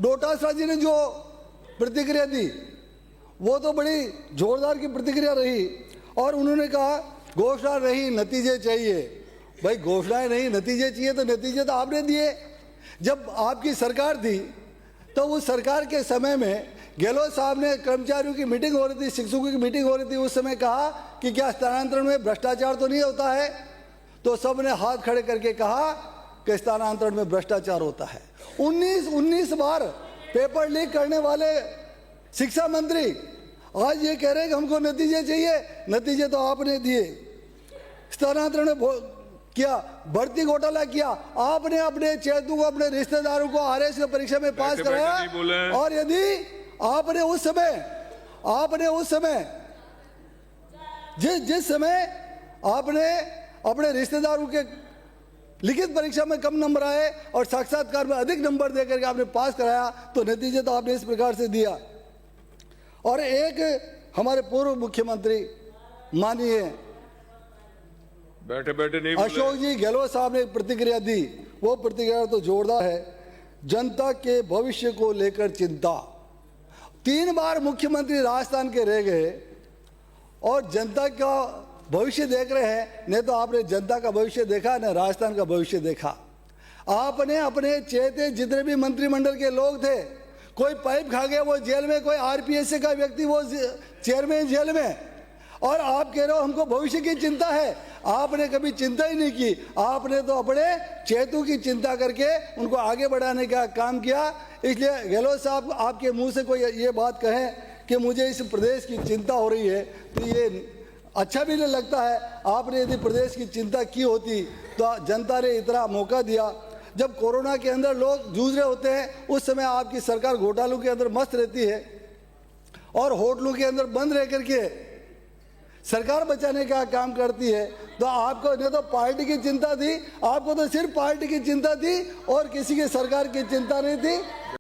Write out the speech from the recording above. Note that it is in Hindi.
डोटासरा जी ने जो प्रतिक्रिया दी वो तो बड़ी जोरदार की प्रतिक्रिया रही और उन्होंने कहा घोषणा नहीं नतीजे चाहिए। भाई घोषणाएं नहीं नतीजे चाहिए तो नतीजे तो आपने दिए। जब आपकी सरकार थी तो उस सरकार के समय में गहलोत साहब ने कर्मचारियों की मीटिंग हो रही थी, शिक्षकों की मीटिंग हो रही थी, उस समय कहा कि क्या स्थानांतरण में भ्रष्टाचार तो नहीं होता है? तो सबने हाथ खड़े करके कहा कि स्थानांतरण में भ्रष्टाचार होता है। 19 बार पेपर लीक करने वाले शिक्षा मंत्री आज ये कह रहे हैं कि हमको नतीजे चाहिए। नतीजे तो आपने दिए। स्थानांतरण में किया, भर्ती घोटाला किया, आपने अपने चेतु को, अपने रिश्तेदारों को आरएस की परीक्षा में पास कराया। और यदि आपने उस समय जिस समय आपने अपने रिश्तेदारों के लिखित परीक्षा में कम नंबर आए और साक्षात्कार में अधिक नंबर देकर के आपने पास कराया, तो नतीजे तो आपने इस प्रकार से दिया। और एक हमारे पूर्व मुख्यमंत्री माननीय बैठे नहीं अशोक जी गहलोत साहब ने एक प्रतिक्रिया दी, वो प्रतिक्रिया तो जोरदार है। जनता के भविष्य को लेकर चिंता। 3 बार मुख्यमंत्री राजस्थान के रह गए और जनता का भविष्य देख रहे हैं। नहीं तो आपने जनता का भविष्य देखा न राजस्थान का भविष्य देखा। आपने अपने चेहते जितने भी मंत्रिमंडल के लोग थे, कोई पाइप खा गया वो जेल में, कोई आरपीएस का व्यक्ति वो चेयरमैन जेल में, और आप कह रहे हो हमको भविष्य की चिंता है। आपने कभी चिंता ही नहीं की। आपने तो अपने चेतु की चिंता करके उनको आगे बढ़ाने का काम किया। इसलिए गहलोत साहब आपके मुंह से कोई ये बात कहें कि मुझे इस प्रदेश की चिंता हो रही है तो ये अच्छा भी नहीं लगता है। आपने यदि प्रदेश की चिंता की होती तो जनता ने इतना मौका दिया। जब कोरोना के अंदर लोग जूझ रहे होते हैं उस समय आपकी सरकार घोटालों के अंदर मस्त रहती है और होटलों के अंदर बंद रह करके सरकार बचाने का काम करती है। तो आपको नहीं तो पार्टी की चिंता थी, आपको तो सिर्फ पार्टी की चिंता थी और किसी की सरकार की चिंता नहीं थी।